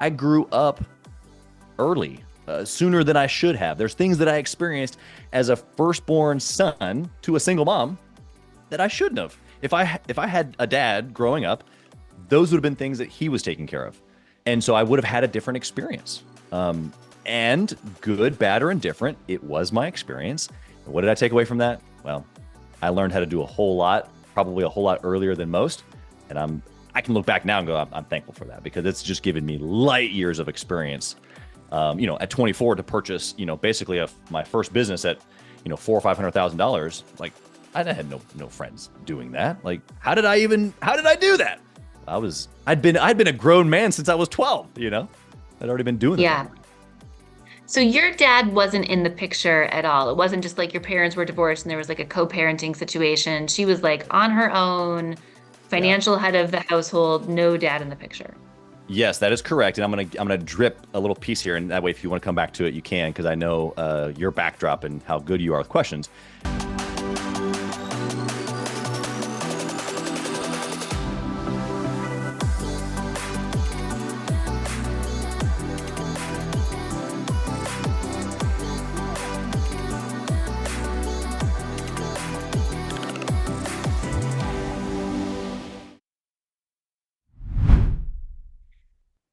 I grew up early, sooner than I should have. There's things that I experienced as a firstborn son to a single mom that I shouldn't have. If I had a dad growing up, those would have been things that he was taking care of, and so I would have had a different experience. And good, bad, or indifferent, it was my experience. And what did I take away from that? Well, I learned how to do a whole lot, probably a whole lot earlier than most, and I can look back now and go, I'm thankful for that because it's just given me light years of experience. At 24 to purchase, basically my first business at, four or $500,000. Like I had no friends doing that. Like how did I do that? I'd been a grown man since I was 12. I'd already been doing the Yeah. thing. So your dad wasn't in the picture at all. It wasn't just like your parents were divorced and there was like a co-parenting situation. She was like on her own, Yeah. financial head of the household, no dad in the picture. Yes, that is correct. And I'm gonna drip a little piece here, and that way, if you want to come back to it, you can, because I know your backdrop and how good you are with questions.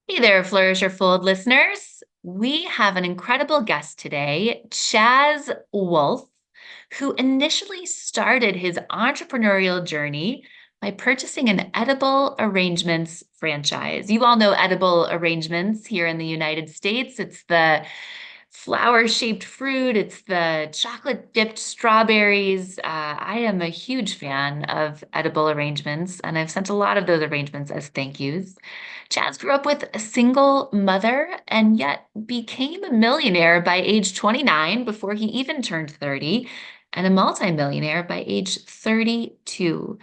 Hey there, Flourish or Fold listeners. We have an incredible guest today, Chaz Wolfe, who initially started his entrepreneurial journey by purchasing an edible arrangements franchise. You all know edible arrangements here in the United States. It's the flower-shaped fruit. It's the chocolate-dipped strawberries. I am a huge fan of edible arrangements, and I've sent a lot of those arrangements as thank yous. Chaz grew up with a single mother and yet became a millionaire by age 29 before he even turned 30, and a multimillionaire by age 32.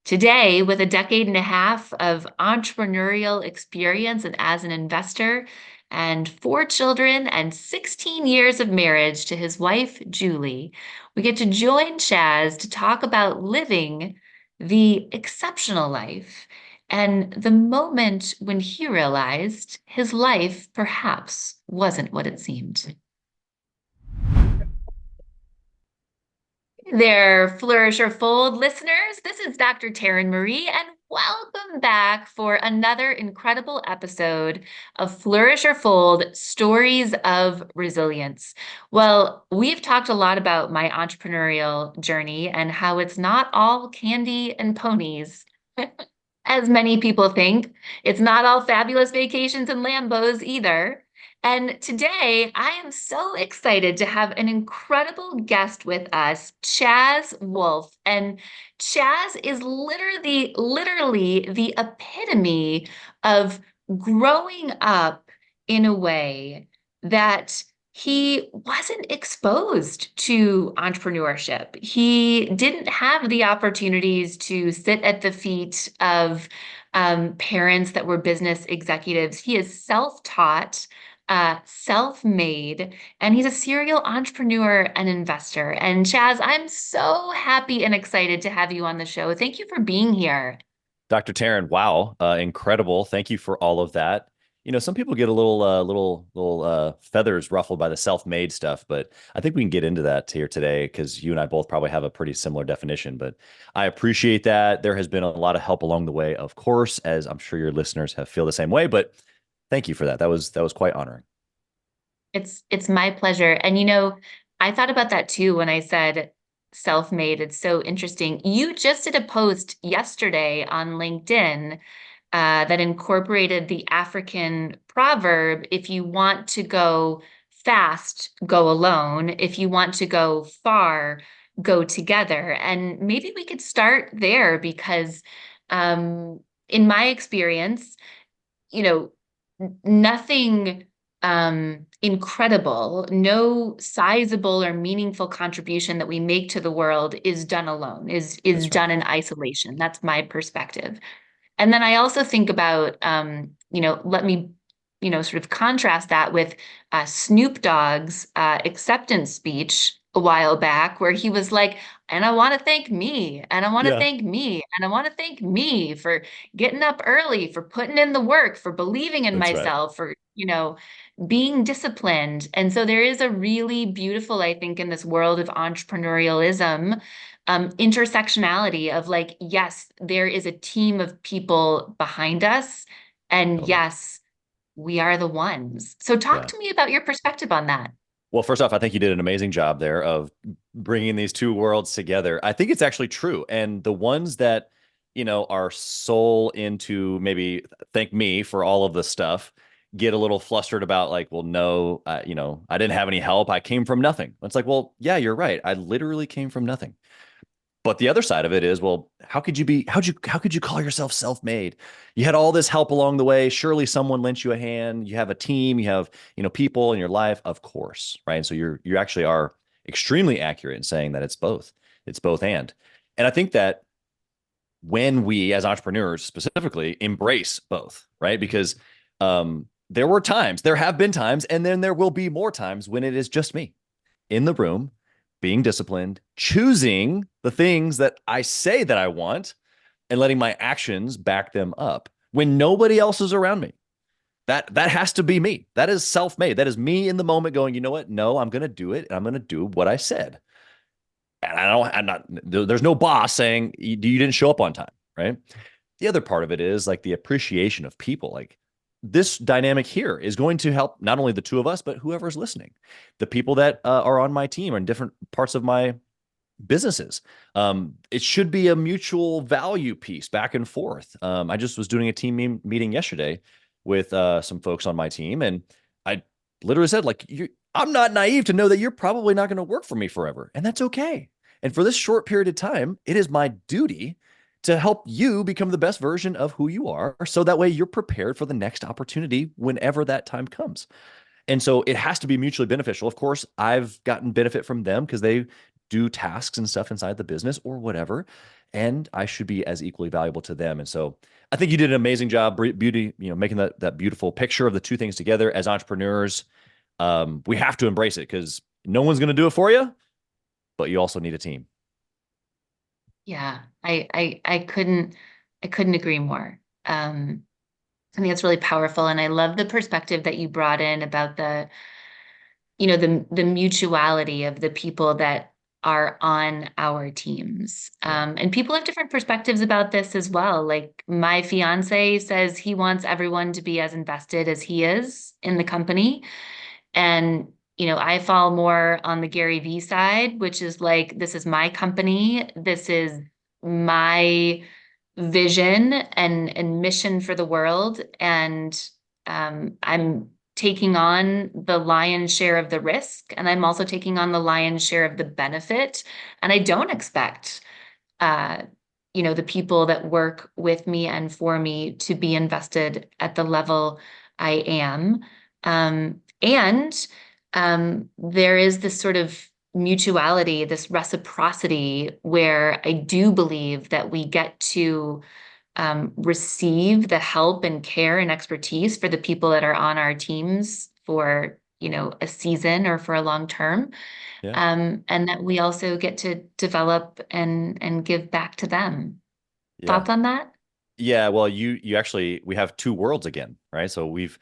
Today, with a decade and a half of entrepreneurial experience and as an investor, and 4 children and 16 years of marriage to his wife, Julie, we get to join Chaz to talk about living the exceptional life and the moment when he realized his life perhaps wasn't what it seemed. There, Flourish or Fold listeners. This is Dr. Taryn Marie, and welcome back for another incredible episode of Flourish or Fold Stories of Resilience. Well, we've talked a lot about my entrepreneurial journey and how it's not all candy and ponies, as many people think. It's not all fabulous vacations and Lambos either. And today I am so excited to have an incredible guest with us, Chaz Wolfe. And Chaz is literally the epitome of growing up in a way that he wasn't exposed to entrepreneurship. He didn't have the opportunities to sit at the feet of parents that were business executives. He is self-taught, self-made, and he's a serial entrepreneur and investor. And Chaz, I'm so happy and excited to have you on the show. Thank you for being here. Dr. Taryn, wow, incredible. Thank you for all of that. Some people get a little feathers ruffled by the self-made stuff, but I think we can get into that here today because you and I both probably have a pretty similar definition. But I appreciate that. There has been a lot of help along the way, of course, as I'm sure your listeners have feel the same way. But thank you for that. That was quite honoring. It's my pleasure. And I thought about that too when I said self-made. It's so interesting. You just did a post yesterday on LinkedIn that incorporated the African proverb, if you want to go fast, go alone. If you want to go far, go together. And maybe we could start there because in my experience, you know, nothing incredible, no sizable or meaningful contribution that we make to the world is done alone, is That's right. done in isolation. That's my perspective. And then I also think about, let me, sort of contrast that with Snoop Dogg's acceptance speech a while back, where he was like, And I want to thank me, and I want to Yeah, thank me, and I want to thank me for getting up early, for putting in the work, for believing in that's right. myself, for, being disciplined. And so there is a really beautiful, I think, in this world of entrepreneurialism, intersectionality of like, yes, there is a team of people behind us. And Totally. yes, we are the ones. So talk Yeah. to me about your perspective on that. Well, first off, I think you did an amazing job there of bringing these two worlds together. I think it's actually true. And the ones that, are soul into maybe thank me for all of the stuff, get a little flustered about like, well, no, I didn't have any help. I came from nothing. It's like, well, yeah, you're right. I literally came from nothing. But the other side of it is, well, how could you call yourself self-made? You had all this help along the way. Surely someone lent you a hand. You have a team, you have, people in your life, of course, right? And so you actually are extremely accurate in saying that it's both. It's both and. And I think that when we as entrepreneurs specifically embrace both, right? Because there have been times, and then there will be more times when it is just me in the room, being disciplined, choosing the things that I say that I want, and letting my actions back them up when nobody else is around me. That has to be me. That is self-made. That is me in the moment going, you know what? No, I'm going to do it. And I'm going to do what I said. And I'm not, there's no boss saying you didn't show up on time. Right. The other part of it is like the appreciation of people. Like this dynamic here is going to help not only the two of us, but whoever's listening, the people that are on my team or in different parts of my businesses. It should be a mutual value piece back and forth. I just was doing a team meeting yesterday with some folks on my team, and I literally said, like, I'm not naive to know that you're probably not going to work for me forever, and that's okay. And for this short period of time, it is my duty to help you become the best version of who you are, so that way you're prepared for the next opportunity whenever that time comes. And so it has to be mutually beneficial. Of course, I've gotten benefit from them because they do tasks and stuff inside the business or whatever. And I should be as equally valuable to them. And so I think you did an amazing job, beauty, making that beautiful picture of the two things together as entrepreneurs. We have to embrace it because no one's going to do it for you, but you also need a team. Yeah, I couldn't agree more. I think it's really powerful. And I love the perspective that you brought in about the mutuality of the people that are on our teams. Yeah. And people have different perspectives about this as well. Like my fiance says he wants everyone to be as invested as he is in the company. And, I fall more on the Gary Vee side, which is like, this is my company. This is my vision and mission for the world. And I'm taking on the lion's share of the risk, and I'm also taking on the lion's share of the benefit. And I don't expect, uh, the people that work with me and for me to be invested at the level I am. And there is this sort of mutuality, this reciprocity, where I do believe that we get to receive the help and care and expertise for the people that are on our teams for, a season or for a long term. Yeah. And that we also get to develop and give back to them. Yeah. Thoughts on that? Yeah, well, you actually we have two worlds again, right? So we've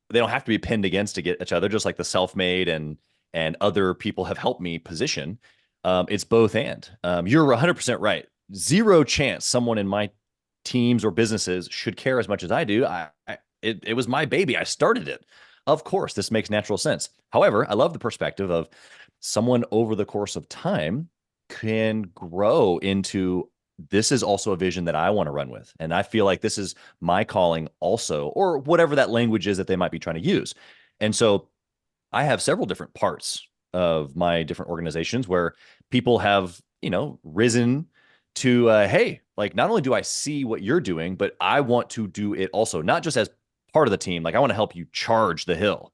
they don't have to be pinned against each other, just like the self-made and other people have helped me position. It's both and. You're 100% right. Zero chance someone in my teams or businesses should care as much as I do. It was my baby. I started it. Of course, this makes natural sense. However, I love the perspective of someone over the course of time can grow into this is also a vision that I want to run with. And I feel like this is my calling also, or whatever that language is that they might be trying to use. And so I have several different parts of my different organizations where people have, risen to, hey, like not only do I see what you're doing, but I want to do it also, not just as part of the team. Like I want to help you charge the hill.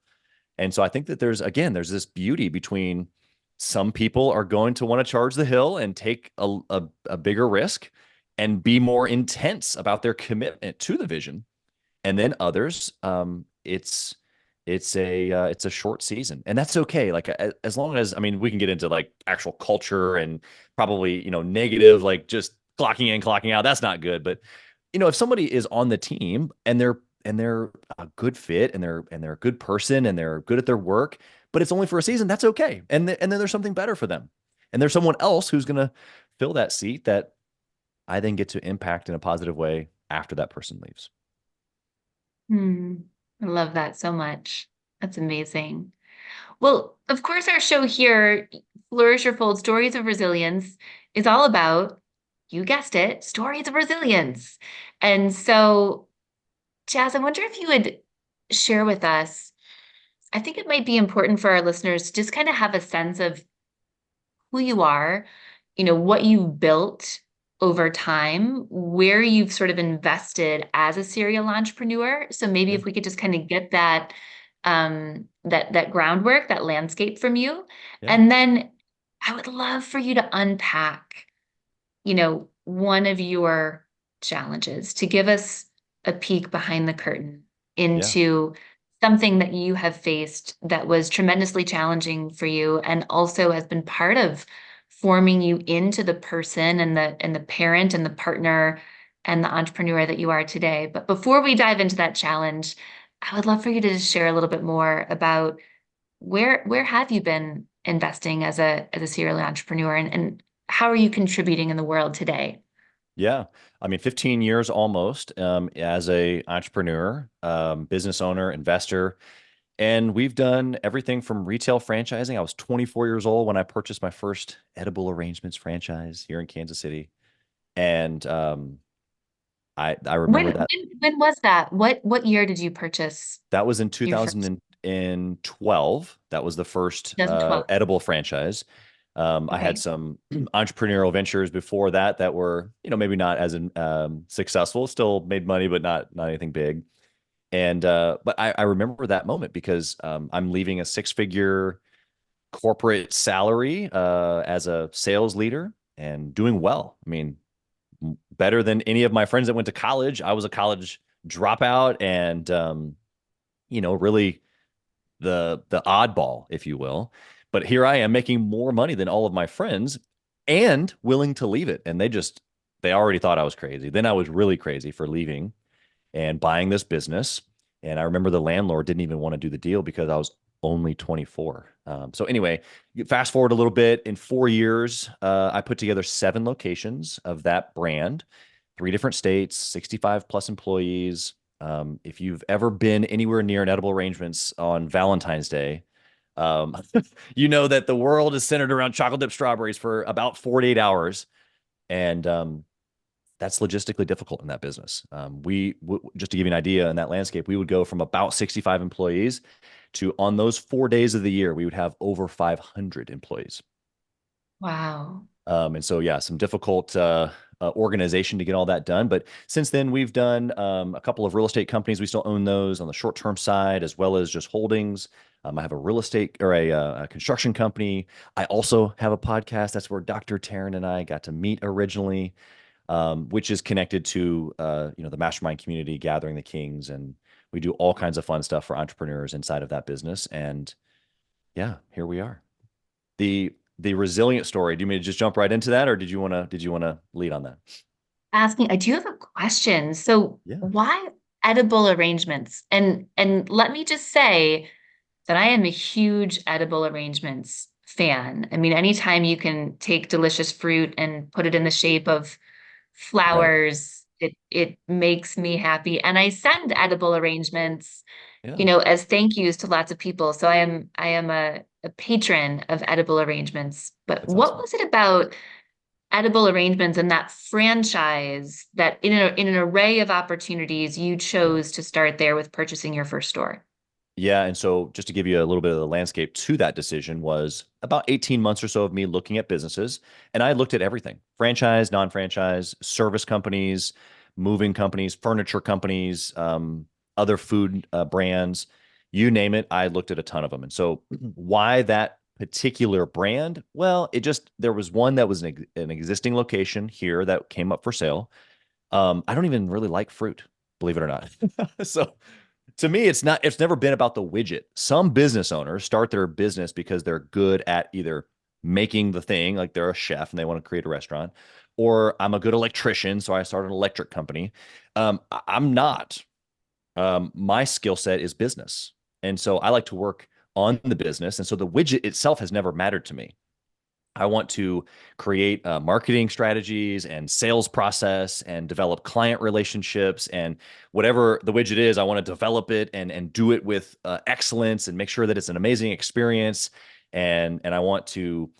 And so I think that there's this beauty between some people are going to want to charge the hill and take a bigger risk and be more intense about their commitment to the vision. And then others, it's it's a short season, and that's okay. Like as long as, I mean, we can get into like actual culture and probably, negative, like just clocking in, clocking out. That's not good. But if somebody is on the team and they're a good fit and they're a good person and they're good at their work, but it's only for a season, that's okay. And then there's something better for them, and there's someone else who's gonna fill that seat that I then get to impact in a positive way after that person leaves. Hmm. I love that so much. That's amazing. Well, of course, our show here, Flourish or Fold Stories of Resilience, is all about, you guessed it, stories of resilience. And so, Chaz, I wonder if you would share with us. I think it might be important for our listeners to just kind of have a sense of who you are, what you've built over time, where you've sort of invested as a serial entrepreneur. So maybe Yeah. if we could just kind of get that groundwork, that landscape from you. Yeah. And then I would love for you to unpack, one of your challenges, to give us a peek behind the curtain Yeah. into something that you have faced that was tremendously challenging for you and also has been part of forming you into the person and the parent and the partner and the entrepreneur that you are today. But before we dive into that challenge, I would love for you to just share a little bit more about where have you been investing as a serial entrepreneur, and how are you contributing in the world today? Yeah. I mean, 15 years almost as a entrepreneur, business owner, investor. And we've done everything from retail franchising. I was 24 years old when I purchased my first edible arrangements franchise here in Kansas City. And I When remember that when when was that? What year did you purchase that was in your first? 2012. That was the first 2012. edible franchise. I had Okay. some entrepreneurial ventures before that that were, maybe not as successful. Still made money, but not anything big. And but I remember that moment because I'm leaving a six-figure corporate salary as a sales leader and doing well. I mean, better than any of my friends that went to college. I was a college dropout and really the oddball, if you will. But here I am making more money than all of my friends and willing to leave it. And they already thought I was crazy. Then I was really crazy for leaving and buying this business. And I remember the landlord didn't even want to do the deal because I was only 24. So anyway, you fast forward a little bit. In 4 years, I put together 7 locations of that brand, 3 different states, 65 plus employees. If you've ever been anywhere near an edible arrangements on Valentine's Day, um, you know that the world is centered around chocolate dipped strawberries for about 48 hours. And that's logistically difficult in that business. Just to give you an idea in that landscape, we would go from about 65 employees to, on those 4 days of the year, we would have over 500 employees. Wow. And so, yeah, some difficult organization to get all that done. But since then, we've done a couple of real estate companies. We still own those on the short term side, as well as just holdings. I have a real estate or a construction company. I also have a podcast. That's where Dr. Taryn and I got to meet originally, which is connected to the mastermind community, Gathering the Kings, and we do all kinds of fun stuff for entrepreneurs inside of that business. And yeah, here we are. The resilient story. Do you mean to just jump right into that, or did you want to lead on that? Asking, I do have a question. So Yeah. why edible arrangements? And let me just say that I am a huge edible arrangements fan. I mean, anytime you can take delicious fruit and put it in the shape of Right. flowers, it makes me happy. And I send edible arrangements, Yeah. as thank yous to lots of people. So I am a patron of edible arrangements. But That's what awesome. was it about edible arrangements and that franchise that in an array of opportunities you Yeah. chose to start there with purchasing your first store? Yeah. And so just to give you a little bit of the landscape to that decision was about 18 months or so of me looking at businesses. And I looked at everything: franchise, non-franchise, service companies, moving companies, furniture companies, other food brands, you name it. I looked at a ton of them. And so why that particular brand? Well, there was one that was an existing location here that came up for sale. I don't even really like fruit, believe it or not. So To me, it's never been about the widget. Some business owners start their business because they're good at either making the thing, like they're a chef and they want to create a restaurant, or I'm a good electrician, so I started an electric company. I'm not. My skill set is business. And so I like to work on the business. And so the widget itself has never mattered to me. I want to create marketing strategies and sales process and develop client relationships and whatever the widget is, I want to develop it and do it with excellence and make sure that it's an amazing experience. And I want to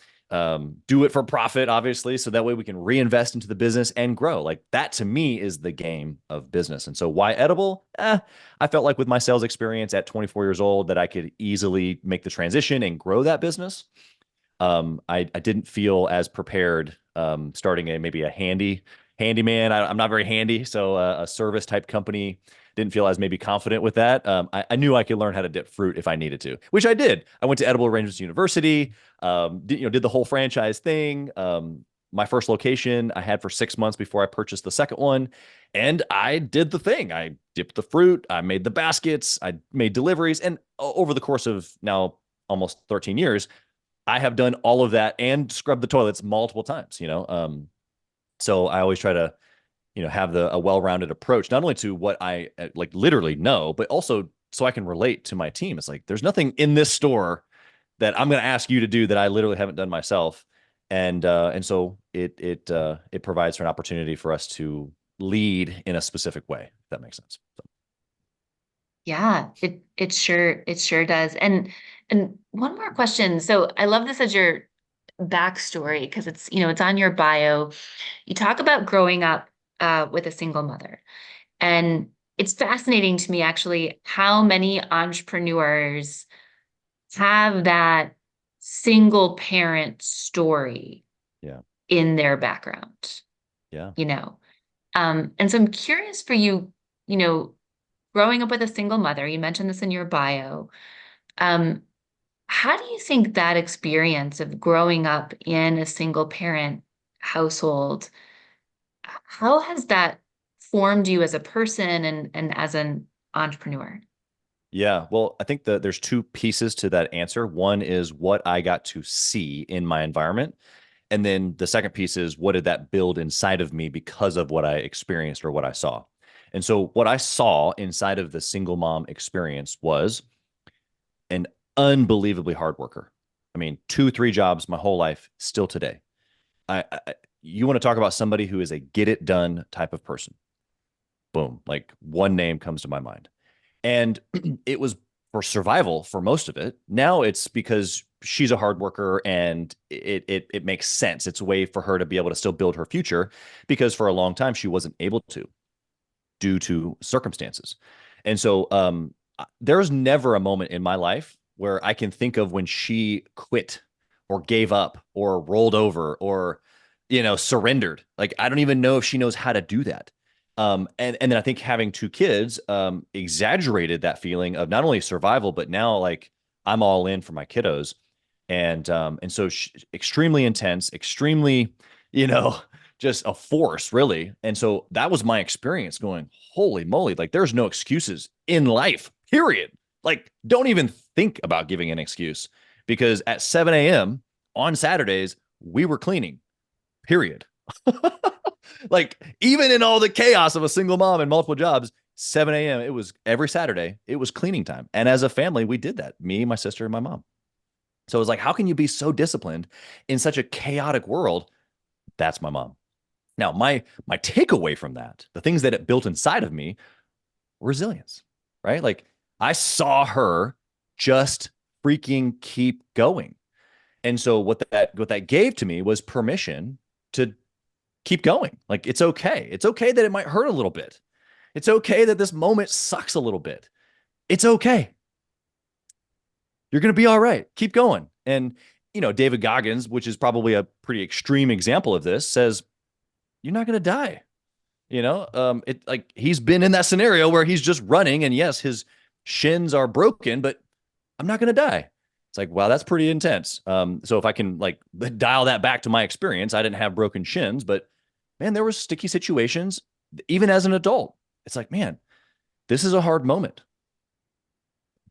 do it for profit, obviously, so that way we can reinvest into the business and grow. Like that to me is the game of business. And so why edible? I felt like with my sales experience at 24 years old that I could easily make the transition and grow that business. I didn't feel as prepared starting maybe a handyman. I'm not very handy, so a service type company didn't feel as maybe confident with that. I knew I could learn how to dip fruit if I needed to, which I did. I went to Edible Arrangements University, did the whole franchise thing. My first location I had for 6 months before I purchased the second one, and I did the thing. I dipped the fruit, I made the baskets, I made deliveries, and over the course of now almost 13 years. I have done all of that and scrubbed the toilets multiple times. So I always try to, have a well-rounded approach, not only to what I like literally know, but also so I can relate to my team. It's like, there's nothing in this store that I'm going to ask you to do that I literally haven't done myself. And so it provides for an opportunity for us to lead in a specific way, if that makes sense. So. Yeah, it sure does. And one more question. So I love this as your backstory because it's on your bio. You talk about growing up with a single mother. And it's fascinating to me actually how many entrepreneurs have that single parent story Yeah. in their background, Yeah. you know. And so I'm curious for you, you know, growing up with a single mother, you mentioned this in your bio. Um, how do you think that experience of growing up in a single parent household, how has that formed you as a person and as an entrepreneur? Yeah, well, I think that there's two pieces to that answer. One is what I got to see in my environment. And then the second piece is what did that build inside of me because of what I experienced or what I saw? And so what I saw inside of the single mom experience was an unbelievably hard worker. I mean, 2, 3 jobs my whole life, still today. You want to talk about somebody who is a get it done type of person. Boom, like one name comes to my mind. And it was for survival for most of it. Now it's because she's a hard worker and it makes sense. It's a way for her to be able to still build her future because for a long time she wasn't able to due to circumstances. And so there's never a moment in my life where I can think of when she quit or gave up or rolled over or surrendered. Like I don't even know if she knows how to do that. And then I think having 2 kids exaggerated that feeling of not only survival, but now like I'm all in for my kiddos. And so extremely intense, extremely, you know, just a force, really. And so that was my experience going, holy moly, like there's no excuses in life, period. Like, don't even think about giving an excuse because at 7 a.m. on Saturdays, we were cleaning, period. Like, even in all the chaos of a single mom and multiple jobs, 7 a.m., it was every Saturday, it was cleaning time. And as a family, we did that, me, my sister, and my mom. So it was like, how can you be so disciplined in such a chaotic world? That's my mom. Now, my takeaway from that, the things that it built inside of me, resilience, right? Like I saw her just freaking keep going. And so what that gave to me was permission to keep going. Like it's okay. It's okay that it might hurt a little bit. It's okay that this moment sucks a little bit. It's okay. You're going to be all right. Keep going. And David Goggins, which is probably a pretty extreme example of this, says you're not going to die. It like he's been in that scenario where he's just running and yes, his shins are broken, but I'm not going to die. It's like, wow, that's pretty intense. So if I can like dial that back to my experience, I didn't have broken shins, but man, there were sticky situations, even as an adult. It's like, man, this is a hard moment.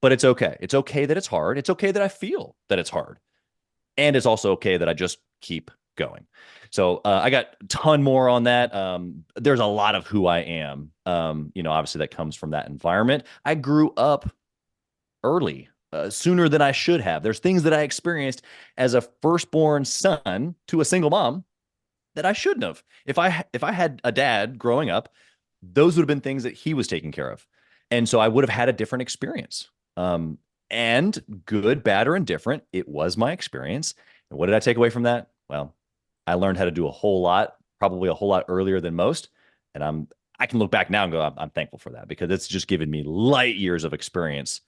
but it's okay. It's okay that it's hard. It's okay that I feel that it's hard. And it's also okay that I just keep going. So I got a ton more on that. There's a lot of who I am. Obviously that comes from that environment. I grew up early, sooner than I should have. There's things that I experienced as a firstborn son to a single mom that I shouldn't have. If I had a dad growing up, those would have been things that he was taking care of. And so I would have had a different experience. And good, bad, or indifferent, it was my experience. And what did I take away from that? Well, I learned how to do a whole lot, probably a whole lot earlier than most. And I can look back now and go, I'm thankful for that because it's just given me light years of experience.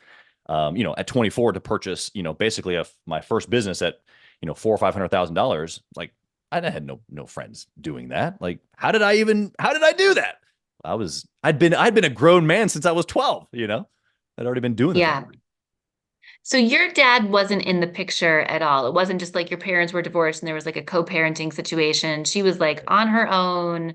At 24 to purchase, basically my first business at, $400,000 or $500,000. Like I had no friends doing that. Like, how did I do that? I'd been a grown man since I was 12, I'd already been doing the thing. Yeah. So your dad wasn't in the picture at all. It wasn't just like your parents were divorced and there was like a co-parenting situation. She was like on her own, Yeah.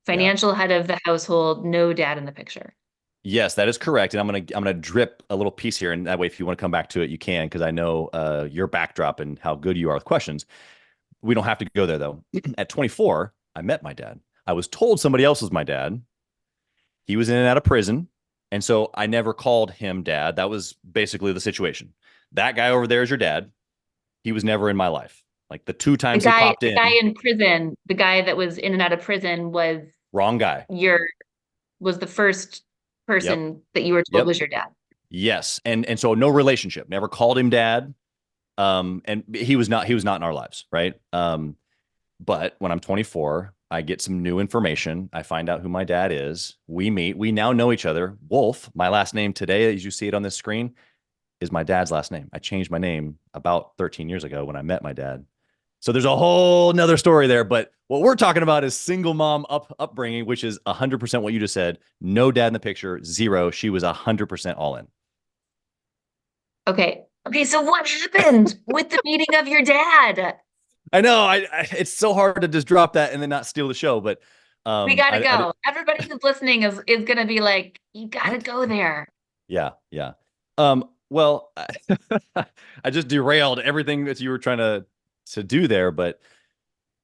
financial head of the household, no dad in the picture. Yes, that is correct. And I'm gonna drip a little piece here, and that way, if you want to come back to it, you can, because I know your backdrop and how good you are with questions. We don't have to go there though. At 24, I met my dad. I was told somebody else was my dad. He was in and out of prison, and so I never called him dad. That was basically the situation. That guy over there is your dad. He was never in my life. Like the two The times he guy, popped the guy in, in prison, the guy that was in and out of prison wrong guy. your was the first Yep. person that you were told Yep. was your dad. Yes. And so no relationship. Never called him dad. And he was not in our lives, right? But when I'm 24, I get some new information. I find out who my dad is. We meet. We now know each other. Wolfe, my last name today, as you see it on this screen, is my dad's last name. I changed my name about 13 years ago when I met my dad. So there's a whole nother story there. But what we're talking about is single mom upbringing, which is 100% what you just said. No dad in the picture, zero. She was 100% all in. Okay. Okay, so what happened with the meeting of your dad? I know. It's so hard to just drop that and then not steal the show. But We gotta I go. Everybody who's listening is gonna be like, you gotta what? go there. Yeah, yeah. Well, I just derailed everything that you were trying to do there, but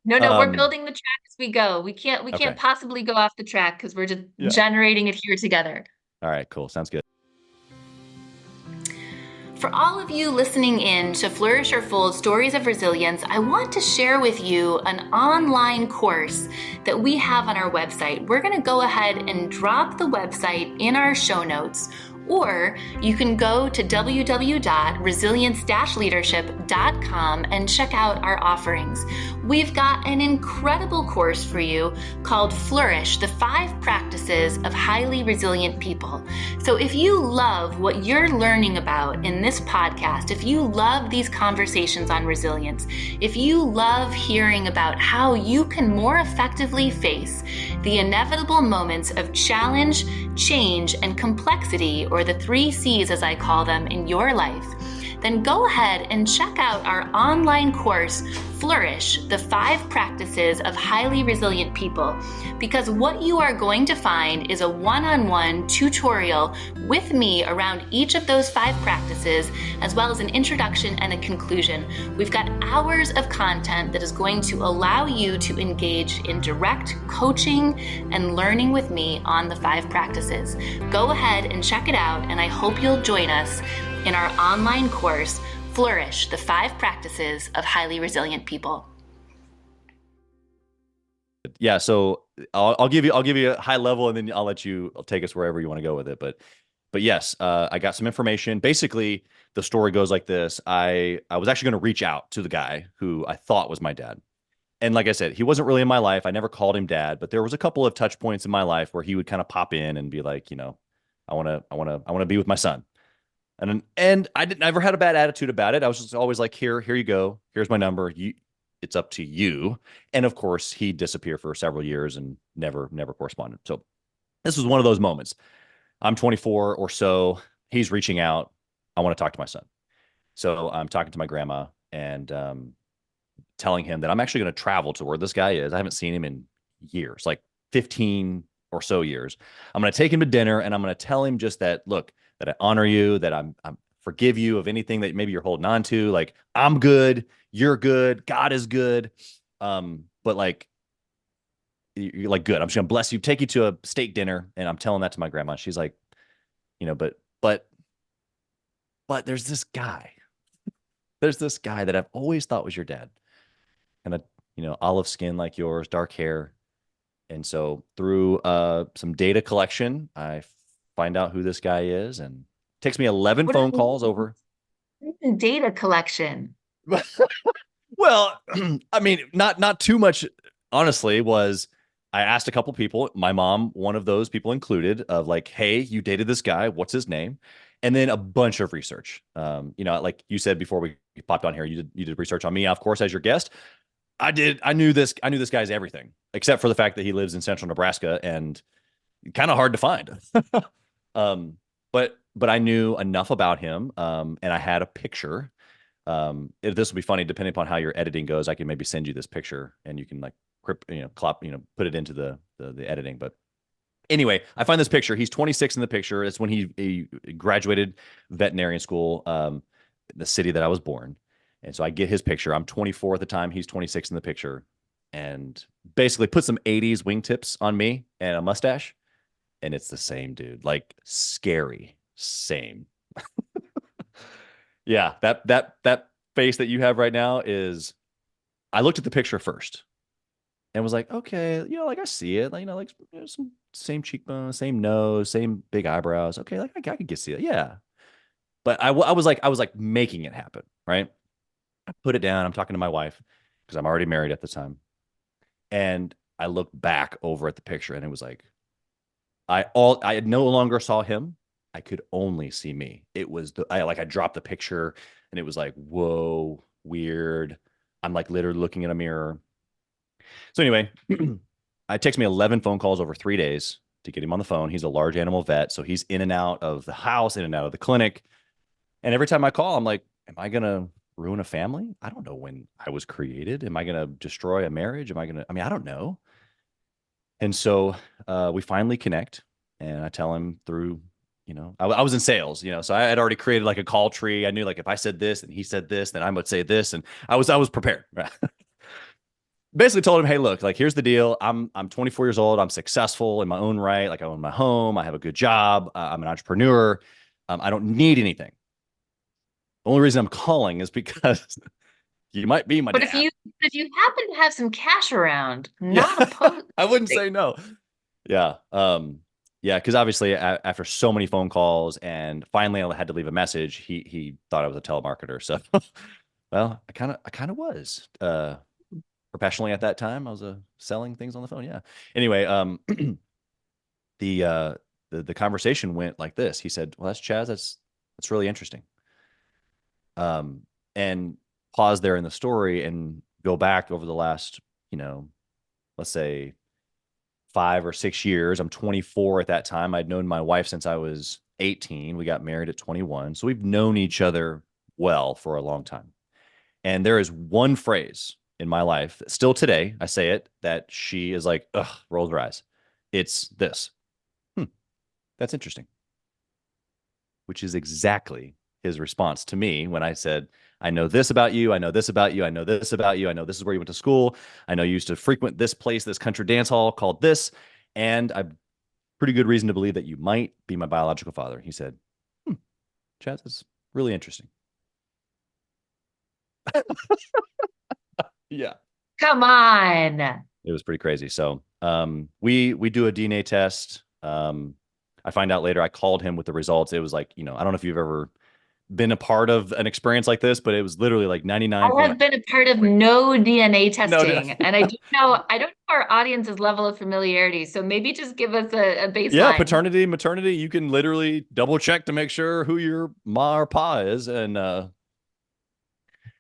No, no, we're um, building the track as we go. We can't okay. possibly go off the track because we're just Yeah. generating it here together. All right, cool. Sounds good. For all of you listening in to Flourish or Fold Stories of Resilience, I want to share with you an online course that we have on our website. We're going to go ahead and drop the website in our show notes, or you can go to www.resilience-leadership.com and check out our offerings. We've got an incredible course for you called Flourish, the 5 practices of highly resilient people. So if you love what you're learning about in this podcast, if you love these conversations on resilience, if you love hearing about how you can more effectively face the inevitable moments of challenge, change, and complexity, or the 3 C's as I call them, in your life, then go ahead and check out our online course, Flourish, the 5 practices of highly resilient people, because what you are going to find is a one-on-one tutorial with me around each of those 5 practices, as well as an introduction and a conclusion. We've got hours of content that is going to allow you to engage in direct coaching and learning with me on the 5 practices. Go ahead and check it out, and I hope you'll join us in our online course, Flourish, the 5 practices of highly resilient people. Yeah, so I'll give you a high level, and then I'll take us wherever you want to go with it. But yes, I got some information. Basically, the story goes like this. I was actually going to reach out to the guy who I thought was my dad. And like I said, he wasn't really in my life. I never called him dad, but there was a couple of touch points in my life where he would kind of pop in and be like, I want to be with my son. And I didn't never had a bad attitude about it. I was just always like, here you go. Here's my number. It's up to you. And of course, he disappeared for several years and never corresponded. So this was one of those moments. I'm 24 or so. He's reaching out. I want to talk to my son. So I'm talking to my grandma and telling him that I'm actually going to travel to where this guy is. I haven't seen him in years, like 15 or so years. I'm going to take him to dinner and I'm going to tell him just that, look, that I honor you, that I'm forgive you of anything that maybe you're holding on to. Like, I'm good, you're good, God is good. But like, you're like, good. I'm just gonna bless you, take you to a steak dinner. And I'm telling that to my grandma. She's like, but there's this guy that I've always thought was your dad. Kind of, olive skin like yours, dark hair. And so through some data collection, I find out who this guy is, and it takes me 11 What is phone calls over. data collection? Well, I mean, not too much, honestly. Was I asked a couple people, my mom, one of those people included, of like, hey, you dated this guy, what's his name? And then a bunch of research. Like you said before we popped on here, you did research on me, of course, as your guest. I did. I knew this guy's everything, except for the fact that he lives in central Nebraska and kind of hard to find. um, but I knew enough about him, and I had a picture. This will be funny, depending upon how your editing goes. I can maybe send you this picture, and you can like put it into the editing. But anyway, I find this picture. He's 26 in the picture. It's when he graduated veterinarian school, in the city that I was born. And so I get his picture. I'm 24 at the time. He's 26 in the picture, and basically put some 80s wingtips on me and a mustache. And it's the same dude, like scary, same. Yeah, that face that you have right now is. I looked at the picture first and was like, okay, like I see it, like like some same cheekbones, same nose, same big eyebrows. Okay, like I could get see it, yeah. But I was like making it happen, right? I put it down. I'm talking to my wife because I'm already married at the time, and I look back over at the picture, and it was like I no longer saw him. I could only see me. It was I dropped the picture, and it was like, whoa, weird. I'm like literally looking in a mirror. So anyway, it takes me 11 phone calls over 3 days to get him on the phone. He's a large animal vet, so he's in and out of the house, in and out of the clinic. And every time I call, I'm like, am I gonna ruin a family? I don't know when I was created. Am I gonna destroy a marriage? I mean, I don't know. And so we finally connect, and I tell him through, I was in sales, so I had already created like a call tree. I knew like if I said this and he said this, then I would say this, and I was prepared. Basically told him, hey, look, like here's the deal. I'm 24 years old. I'm successful in my own right. Like I own my home. I have a good job. I'm an entrepreneur. I don't need anything. The only reason I'm calling is because you might be my But if dad. you happen to have some cash around, Yeah, not opposed. I wouldn't say no. Yeah. Yeah, because obviously after so many phone calls and finally I had to leave a message, he thought I was a telemarketer. So well, I kind of was. Professionally at that time, I was selling things on the phone. Yeah. Anyway, the uh the conversation went like this. He said, well, that's Chaz, that's really interesting. And pause there in the story and go back over the last, let's say 5 or 6 years. I'm 24 at that time. I'd known my wife since I was 18. We got married at 21. So we've known each other well for a long time. And there is one phrase in my life, still today, I say it, that she is like, ugh, rolls her eyes. It's this. Hmm, that's interesting. Which is exactly his response to me when I said, I know this about you. I know this about you. I know this about you. I know this is where you went to school. I know you used to frequent this place, this country dance hall called this. And I've pretty good reason to believe that you might be my biological father. He said, hmm, Chaz, that's really interesting. Yeah. Come on. It was pretty crazy. So we do a DNA test. I find out later I called him with the results. It was like, I don't know if you've ever been a part of an experience like this, but it was literally like I 99 have been a part of no DNA no. testing, and I don't know our audience's level of familiarity. So maybe just give us a Yeah, baseline. paternity, maternity, you can literally double check to make sure who your ma or pa is. And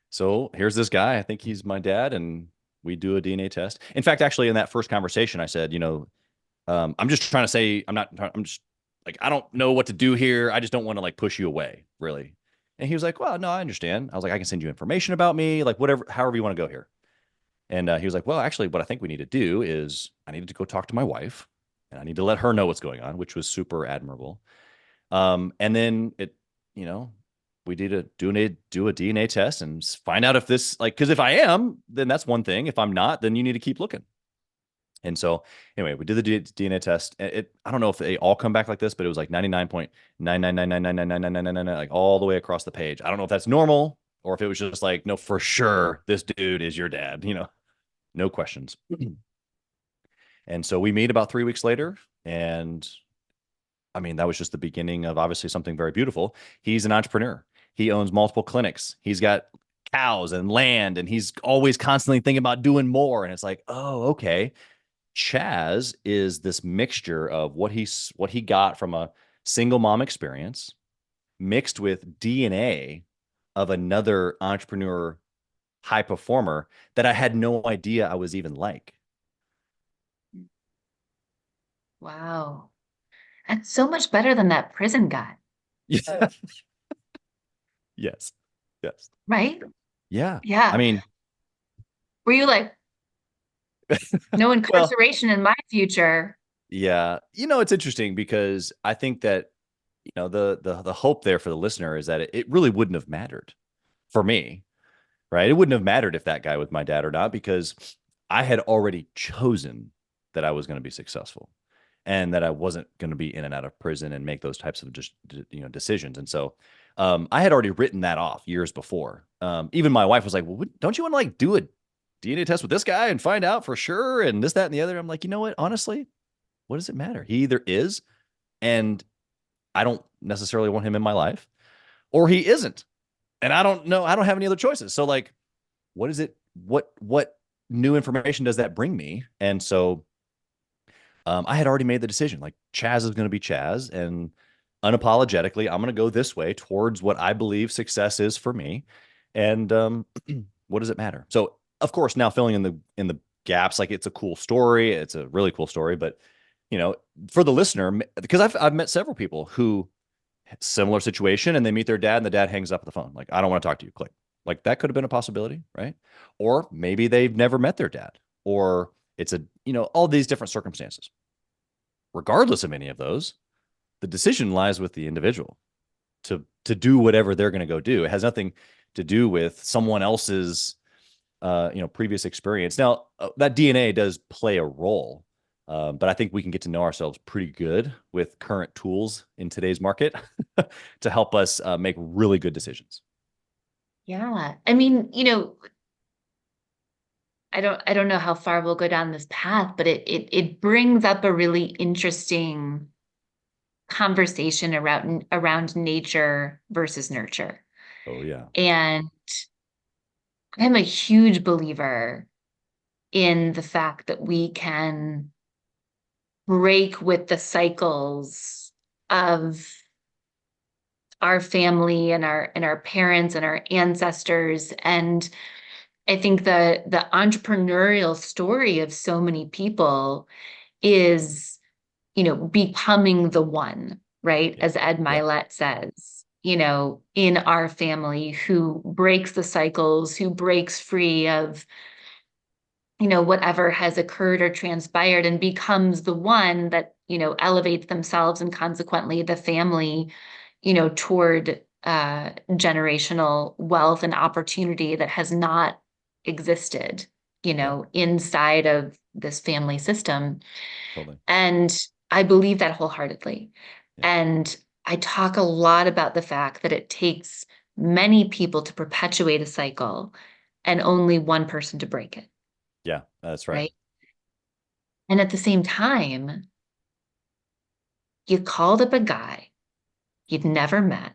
so here's this guy. I think he's my dad, and we do a DNA test. In fact, actually, in that first conversation, I said, I'm just trying to say, I'm just like, I don't know what to do here. I just don't want to like push you away, really. And he was like, well, no, I understand. I was like, I can send you information about me, like whatever, however you want to go here. And he was like, well, actually, what I think we need to do is I needed to go talk to my wife and I need to let her know what's going on, which was super admirable. And then you know, we did do a DNA test and find out if this, like, because if I am, then that's one thing. If I'm not, then you need to keep looking. And so anyway, we did the DNA test. I don't know if they all come back like this, but it was like 99.999999999, like all the way across the page. I don't know if that's normal or if it was just like, no, for sure, this dude is your dad, no questions. And so we meet about 3 weeks later. And I mean, that was just the beginning of obviously something very beautiful. He's an entrepreneur. He owns multiple clinics. He's got cows and land, and he's always constantly thinking about doing more. And it's like, oh, okay. Chaz is this mixture of what he got from a single mom experience mixed with DNA of another entrepreneur high performer that I had no idea I was even like. Wow. That's so much better than that prison guy, Yeah. Yes. Yes. right? Yeah. I Yeah. mean, Were you like, no well, incarceration in my future? yeah. It's interesting because I think that, the hope there for the listener is that it really wouldn't have mattered for me, right? It wouldn't have mattered if that guy was my dad or not, because I had already chosen that I was going to be successful and that I wasn't going to be in and out of prison and make those types of just, decisions. And so I had already written that off years before. Even my wife was like, well, don't you want to like do a DNA test with this guy and find out for sure? And this, that, and the other. I'm like, you know what? Honestly, what does it matter? He either is, and I don't necessarily want him in my life, or he isn't. And I don't know. I don't have any other choices. So like, what is it? What new information does that bring me? And so I had already made the decision. Like, Chaz is going to be Chaz, and unapologetically, I'm going to go this way towards what I believe success is for me. And what does it matter? So, of course, now filling in the gaps, like, it's a cool story. It's a really cool story, but for the listener, because I've met several people who similar situation, and they meet their dad, and the dad hangs up the phone. Like, I don't want to talk to you. Click. Like, that could have been a possibility, right? Or maybe they've never met their dad, or it's all these different circumstances. Regardless of any of those, the decision lies with the individual to do whatever they're going to go do. It has nothing to do with someone else's previous experience. Now, that DNA does play a role, but I think we can get to know ourselves pretty good with current tools in today's market to help us make really good decisions. Yeah. I mean, I don't know how far we'll go down this path, but it brings up a really interesting conversation around nature versus nurture. Oh yeah. And I'm a huge believer in the fact that we can break with the cycles of our family and our parents and our ancestors. And I think the entrepreneurial story of so many people is, becoming the one, right? Yeah. As Ed Yeah. Milet says, in our family, who breaks the cycles, who breaks free of, whatever has occurred or transpired, and becomes the one that, elevates themselves and consequently the family, toward generational wealth and opportunity that has not existed, Yeah. inside of this family system. Totally. And I believe that wholeheartedly. Yeah. And I talk a lot about the fact that it takes many people to perpetuate a cycle and only one person to break it, Yeah. That's right. right? And at the same time, you called up a guy you'd never met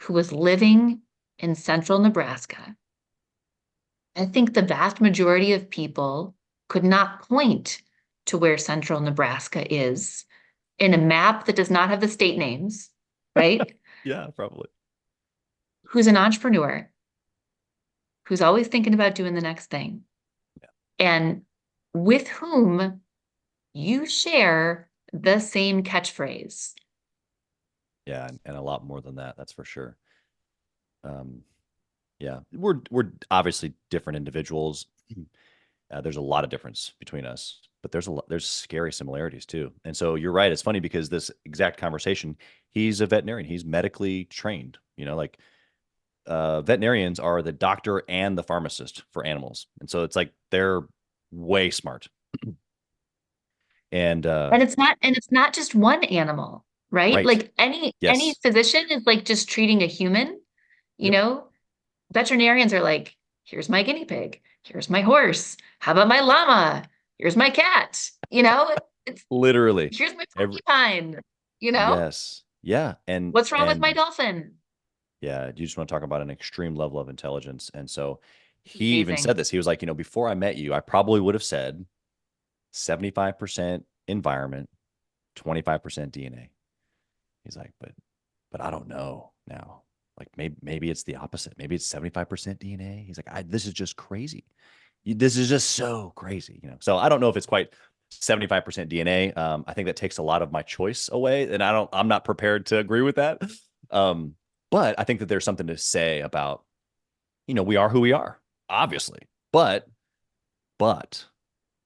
who was living in central Nebraska. I think the vast majority of people could not point to where central Nebraska is in a map that does not have the state names, right? Yeah. Probably. Who's an entrepreneur, who's always thinking about doing the next thing, Yeah. and with whom you share the same catchphrase. Yeah. And a lot more than that. That's for sure. Um, yeah. We're obviously different individuals. There's a lot of difference between us. but there's scary similarities too. And so you're right. It's funny because this exact conversation, he's a veterinarian. He's medically trained, like veterinarians are the doctor and the pharmacist for animals. And so it's like they're way smart. And And it's not just one animal, right? right. Like any Yes. physician is like just treating a human, you Yep. know? Veterinarians are like, here's my guinea pig, here's my horse, how about my llama? Here's my cat, It's Literally. here's my Every porcupine, you know? yes. Yeah. What's wrong with my And dolphin? yeah, you just want to talk about an extreme level of intelligence. And so he even said Amazing. this. He was like, before I met you, I probably would have said 75% environment, 25% DNA. He's like, but I don't know now. Like maybe it's the opposite. Maybe it's 75% DNA. He's like, this is just crazy. This is just so crazy. So I don't know if it's quite 75% DNA. I think that takes a lot of my choice away, and I'm not prepared to agree with that. Um, but I think that there's something to say about, we are who we are, obviously, but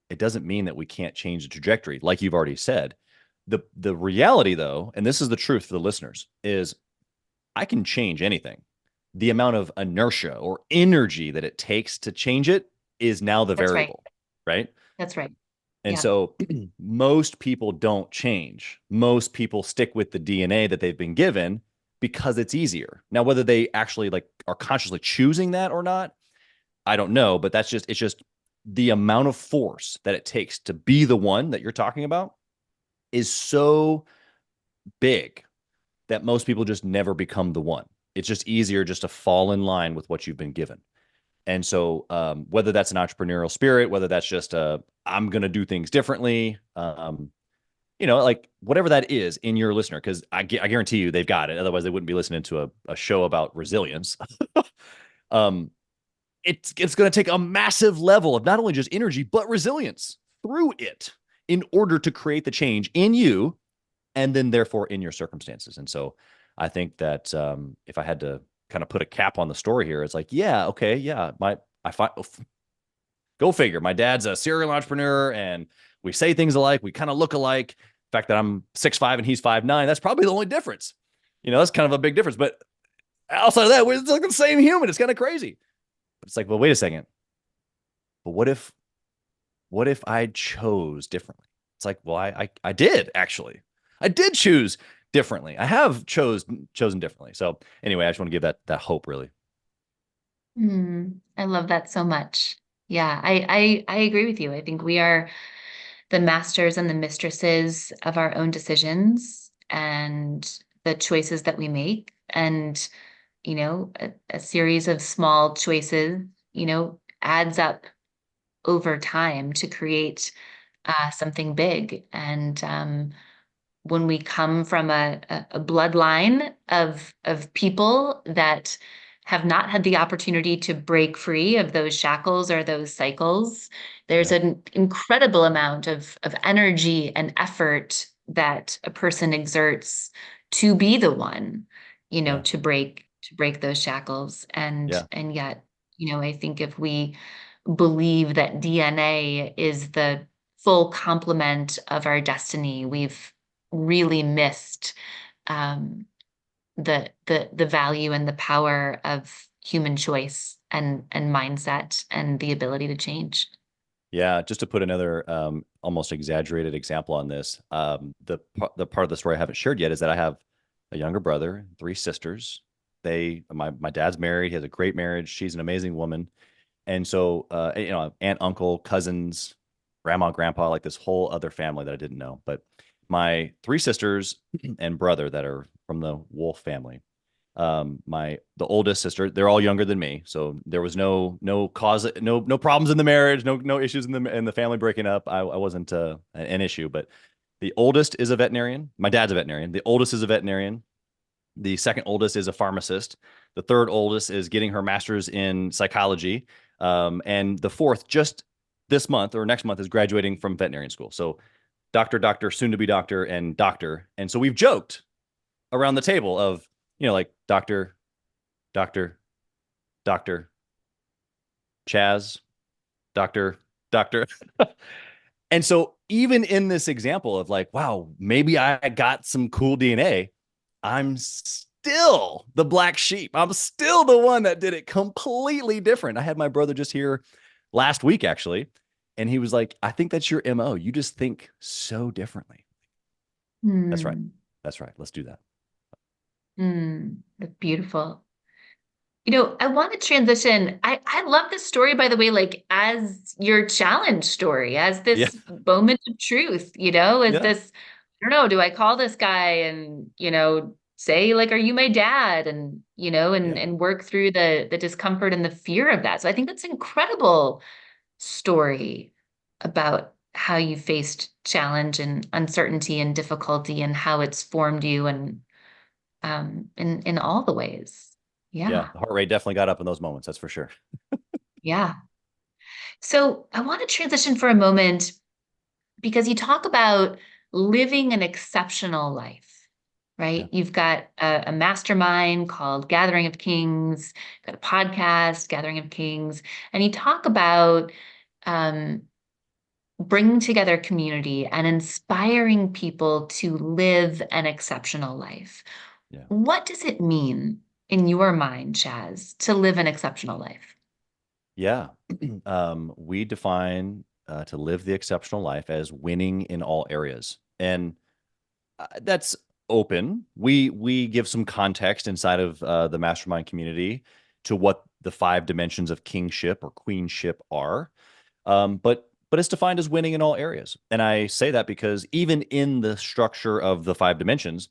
it doesn't mean that we can't change the trajectory, like you've already said. The reality, though, and this is the truth for the listeners, is I can change anything. The amount of inertia or energy that it takes to change it is now the That's right. variable, right? That's right. And Yeah, so most people don't change. Most people stick with the DNA that they've been given because it's easier. Now, whether they actually like are consciously choosing that or not, I don't know, but it's just the amount of force that it takes to be the one that you're talking about is so big that most people just never become the one. It's just easier just to fall in line with what you've been given. And so, whether that's an entrepreneurial spirit, whether that's just I'm going to do things differently, like whatever that is in your listener, because I guarantee you they've got it. Otherwise, they wouldn't be listening to a show about resilience. um, it's going to take a massive level of not only just energy, but resilience through it in order to create the change in you and then therefore in your circumstances. And so I think that if I had to kind of put a cap on the story here, it's like, yeah, okay, yeah, I find go figure. My dad's a serial entrepreneur, and we say things alike. We kind of look alike. The fact that I'm 6'5" and he's 5'9", that's probably the only difference. That's kind of a big difference. But outside of that, we're like the same human. It's kind of crazy. But it's like, well, wait a second. But what if I chose differently? It's like, well, I did actually. I did choose differently. I have chosen differently. So anyway, I just want to give that hope, really. I love that so much. Yeah, I agree with you. I think we are the masters and the mistresses of our own decisions and the choices that we make. And, a series of small choices, adds up over time to create something big. And when we come from a bloodline of people that have not had the opportunity to break free of those shackles or those cycles, there's Yeah. an incredible amount of energy and effort that a person exerts to be the one, Yeah. to break those shackles. And Yeah. and yet, I think if we believe that DNA is the full complement of our destiny, we've really missed um, the value and the power of human choice and mindset and the ability to change. Yeah, just to put another almost exaggerated example on this, the part of the story I haven't shared yet is that I have a younger brother, three sisters. My dad's married. He has a great marriage. She's an amazing woman, and so aunt, uncle, cousins, grandma, grandpa, like this whole other family that I didn't know. But my three sisters and brother that are from the Wolfe family, the oldest sister, they're all younger than me, so there was no cause, no problems in the marriage, no issues in the family breaking up. I wasn't an issue. But the oldest is a veterinarian. My dad's a veterinarian. The oldest is a veterinarian. The second oldest is a pharmacist. The third oldest is getting her master's in psychology. And the fourth, just this month or next month, is graduating from veterinarian school. So doctor, soon to be doctor, and doctor. And so we've joked around the table of, like doctor, doctor, Chaz, doctor, doctor. And so even in this example of like, wow, maybe I got some cool DNA, I'm still the black sheep. I'm still the one that did it completely different. I had my brother just here last week, actually, and he was like, I think that's your MO. You just think so differently. That's right. Hmm. That's right. Let's do that. That's beautiful. I want to transition. I love this story, by the way, like as your challenge story, as Yeah. this moment of truth, as Yeah. this, I don't know, do I call this guy and, say like, are you my dad? And, Yeah. and work through the discomfort and the fear of that. So I think that's an incredible story about how you faced challenge and uncertainty and difficulty and how it's formed you and in all the ways. Yeah. Yeah. The heart rate definitely got up in those moments. That's for sure. Yeah. So I want to transition for a moment because you talk about living an exceptional life, Yeah. right? You've got a mastermind called Gathering of Kings, got a podcast, Gathering of Kings, and you talk about um, bringing together community and inspiring people to live an exceptional life. Yeah. What does it mean in your mind, Chaz, to live an exceptional life? Yeah. We define to live the exceptional life as winning in all areas. And that's open. We give some context inside of the mastermind community to what the five dimensions of kingship or queenship are. But it's defined as winning in all areas. And I say that because even in the structure of the five dimensions,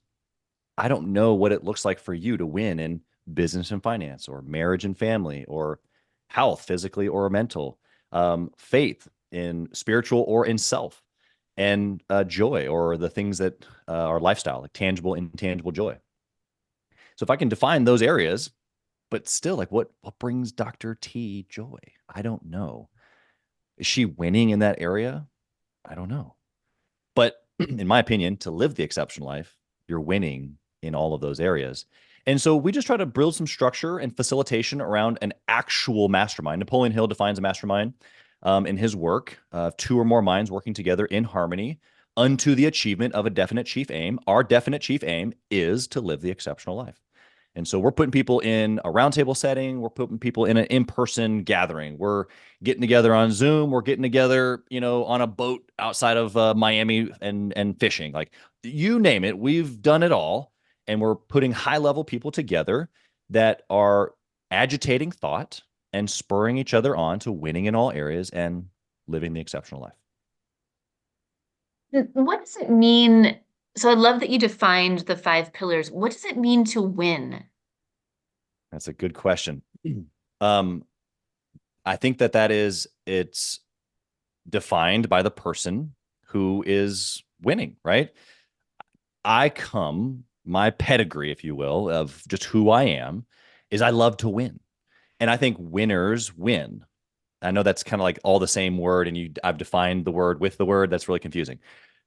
I don't know what it looks like for you to win in business and finance, or marriage and family, or health, physically or mental, faith in spiritual or in self, and joy, or the things that are lifestyle, like tangible, intangible joy. So if I can define those areas, but still, like what brings Dr. T joy? I don't know. Is she winning in that area? I don't know. But in my opinion, to live the exceptional life, you're winning in all of those areas. And so we just try to build some structure and facilitation around an actual mastermind. Napoleon Hill defines a mastermind in his work of two or more minds working together in harmony unto the achievement of a definite chief aim. Our definite chief aim is to live the exceptional life. And so we're putting people in a roundtable setting. We're putting people in an in-person gathering. We're getting together on Zoom. We're getting together, on a boat outside of Miami and fishing. Like you name it, we've done it all, and we're putting high-level people together that are agitating thought and spurring each other on to winning in all areas and living the exceptional life. What does it mean? So I love that you defined the five pillars. What does it mean to win? That's a good question. Um, I think it's defined by the person who is winning, right? My pedigree, if you will, of just who I am is I love to win. And I think winners win. I know that's kind of like all the same word, and I've defined the word with the word. That's really confusing.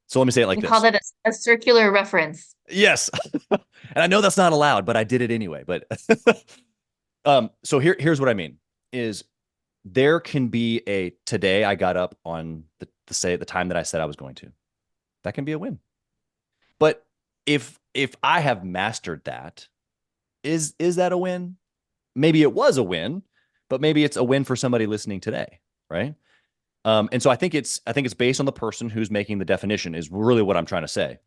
So let me say it like We call this. that a circular reference. Yes. And I know that's not allowed, but I did it anyway. But so here's what I mean is there can be a today I got up on the time that I said I was going to. That can be a win. But if I have mastered that, is that a win? Maybe it was a win, but maybe it's a win for somebody listening today, right? And so I think it's based on the person who's making the definition is really what I'm trying to say.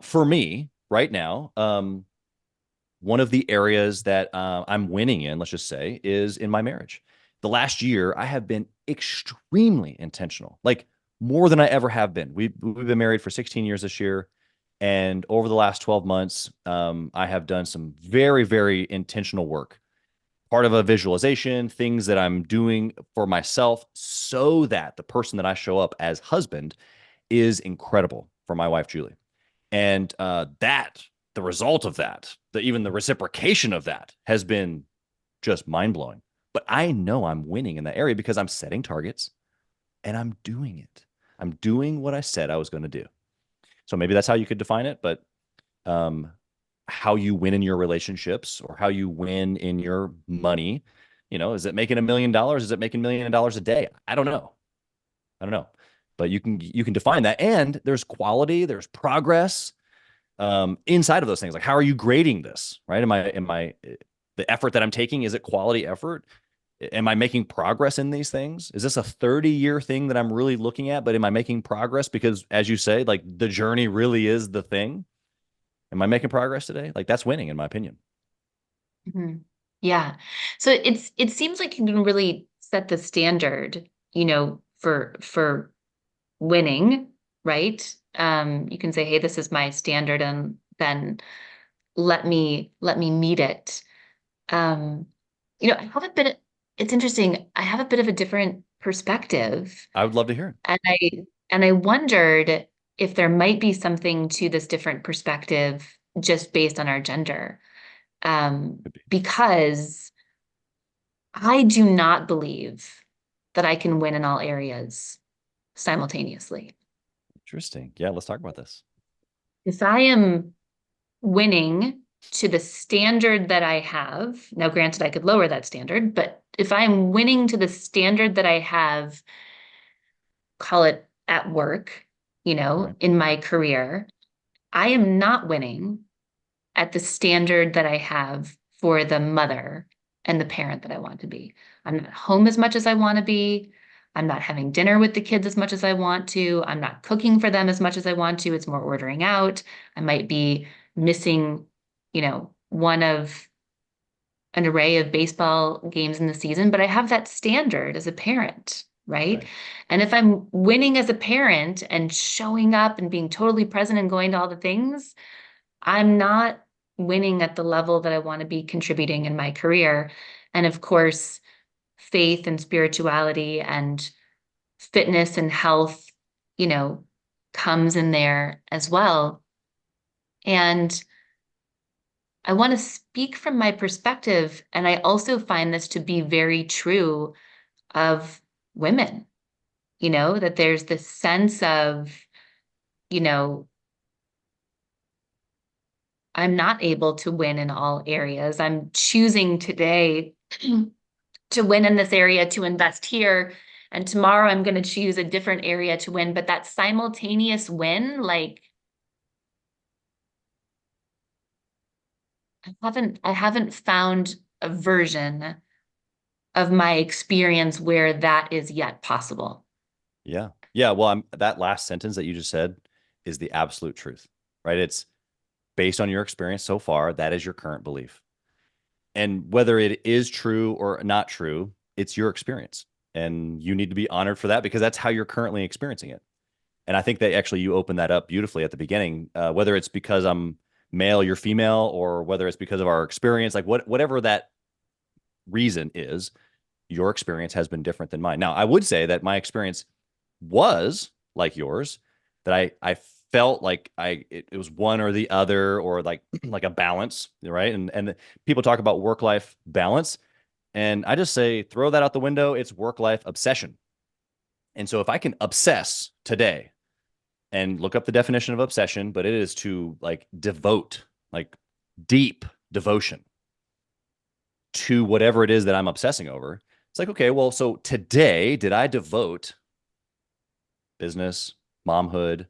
For me, right now, one of the areas that I'm winning in, let's just say, is in my marriage. The last year, I have been extremely intentional, like more than I ever have been. We've been married for 16 years this year. And over the last 12 months, I have done some very, very intentional work. Part of a visualization, things that I'm doing for myself so that the person that I show up as husband is incredible for my wife, Julie. And the result of that, even the reciprocation of that has been just mind blowing. But I know I'm winning in that area because I'm setting targets and I'm doing it. I'm doing what I said I was going to do. So maybe that's how you could define it. But um, how you win in your relationships or how you win in your money, is it making $1 million? Is it making $1 million a day? I don't know. I don't know. but you can define that. And there's quality, there's progress inside of those things. Like, how are you grading this, right? Am I the effort that I'm taking, is it quality effort? Am I making progress in these things? Is this a 30-year thing that I'm really looking at, but am I making progress? Because as you say, like, the journey really is the thing. Am I making progress today? Like, that's winning, in my opinion. Mhm. Yeah. So it seems like you can really set the standard, for winning, right? You can say, hey, this is my standard, and then let me meet it. Um, I have a bit, it's interesting. I have a bit of a different perspective, I would love to hear it. and I wondered if there might be something to this different perspective just based on our gender. Could be. Because I do not believe that I can win in all areas simultaneously. Interesting. Yeah, let's talk about this. If I am winning to the standard that I have, now granted, I could lower that standard, but if I'm winning to the standard that I have, call it at work, Right. in my career, I am not winning at the standard that I have for the mother and the parent that I want to be. I'm not home as much as I want to be. I'm not having dinner with the kids as much as I want to. I'm not cooking for them as much as I want to. It's more ordering out. I might be missing, one of an array of baseball games in the season, but I have that standard as a parent, right? Right. And if I'm winning as a parent and showing up and being totally present and going to all the things, I'm not winning at the level that I want to be contributing in my career. And of course, faith and spirituality and fitness and health, you know, comes in there as well. And I want to speak from my perspective. And I also find this to be very true of women, that there's this sense of, you know, I'm not able to win in all areas. I'm choosing today to win in this area, to invest here. And tomorrow I'm going to choose a different area to win. But that simultaneous win, like I haven't found a version of my experience where that is yet possible. Yeah. Yeah. Well, that last sentence that you just said is the absolute truth, right? It's based on your experience so far. That is your current belief. And whether it is true or not true, it's your experience. And you need to be honored for that because that's how you're currently experiencing it. And I think that actually you opened that up beautifully at the beginning, whether it's because I'm male, you're female, or whether it's because of our experience, like whatever that reason is, your experience has been different than mine. Now, I would say that my experience was like yours, that I felt like it was one or the other, or like like a balance, right? And people talk about work-life balance, and I just say throw that out the window. It's work-life obsession. And so if I can obsess today and look up the definition of obsession, but it is to like devote, like deep devotion to whatever it is that I'm obsessing over. It's like, okay, well, so today, did I devote business, momhood,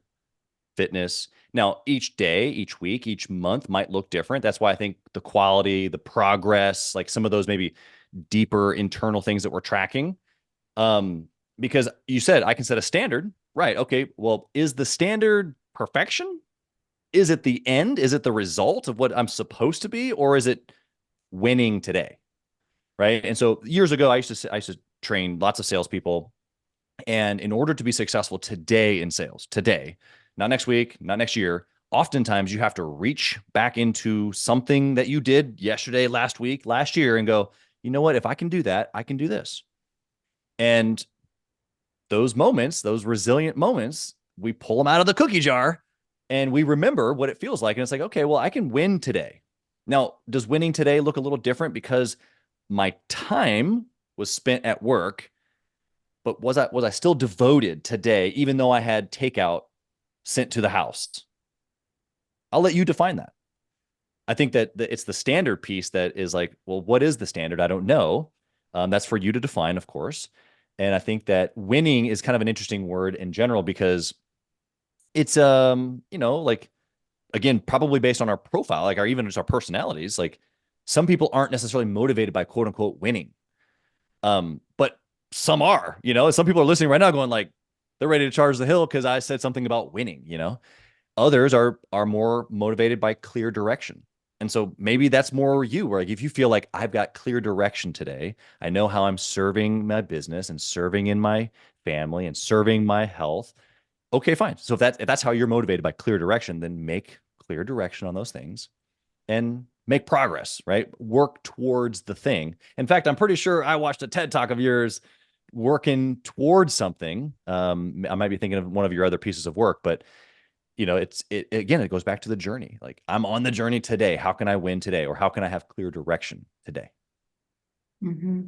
fitness? Now, each day, each week, each month might look different. That's why I think the quality, the progress, like some of those maybe deeper internal things that we're tracking. Because you said I can set a standard, right? Okay, well, is the standard perfection? Is it the end? Is it the result of what I'm supposed to be, or is it winning today? Right. And so years ago, I used to train lots of salespeople, and in order to be successful today in sales, today, not next week, not next year, oftentimes you have to reach back into something that you did yesterday, last week, last year, and go, you know what? If I can do that, I can do this. And those moments, those resilient moments, we pull them out of the cookie jar and we remember what it feels like. And it's like, okay, well, I can win today. Now, does winning today look a little different because my time was spent at work, but was I still devoted today, even though I had takeout sent to the house? I'll let you define that. I think that it's the standard piece that is like, well, what is the standard? I don't know. That's for you to define, of course. And I think that winning is kind of an interesting word in general because it's, like, again, probably based on our profile, like even just our personalities, like some people aren't necessarily motivated by quote unquote winning. But some are, some people are listening right now going like, they're ready to charge the hill because I said something about winning. Others are more motivated by clear direction. And so maybe that's more you, where like if you feel like I've got clear direction today, I know how I'm serving my business and serving in my family and serving my health. Okay, fine. So if that's how you're motivated by clear direction, then make clear direction on those things and make progress, right? Work towards the thing. In fact, I'm pretty sure I watched a TED talk of yours working towards something. I might be thinking of one of your other pieces of work, but it goes back to the journey. Like I'm on the journey today. How can I win today? Or how can I have clear direction today? Mm-hmm.